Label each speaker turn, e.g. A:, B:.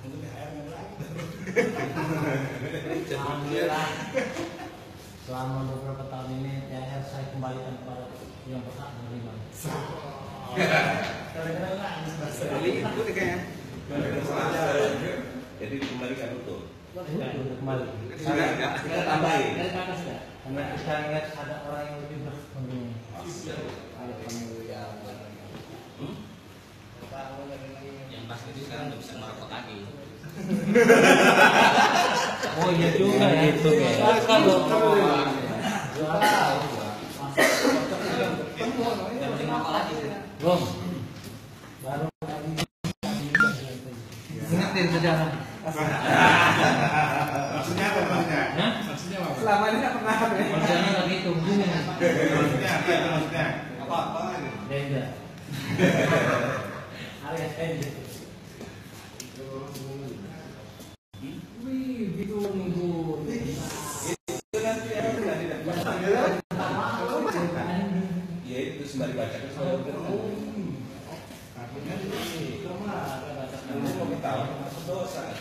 A: Untuk THR nggak lagi.
B: Alhamdulillah. Selama beberapa tahun ini THR saya kembalikan kepada yang berhak menerima.
A: Itu kayaknya. Jadi dikembalikan utuh.
B: Untuk kembali.
A: Kita tambahin.
B: Karena kita lihat ada orang yang lebih berhak.
C: Yang pas itu sekarang udah bisa merokok lagi.
B: Oh iya juga ya.
C: Gitu ya.
B: Kalau
C: Yang penting merokok lagi.
B: belum. Baru lagi. Ingatin sejarah.
A: Maksudnya apa maksudnya?
B: Hah?
A: Maksudnya apa?
D: Selama ini nggak pernah apa ya?
B: Kerjanya lagi tunggu.
A: Maksudnya apa itu maksudnya? Apa?
B: Denda. Alias Ende. Wih, gitu nunggu.
A: Ya itu sembari baca kan sembari berenang. Takutnya di sini. Kamu mau ketawa masuk dosa.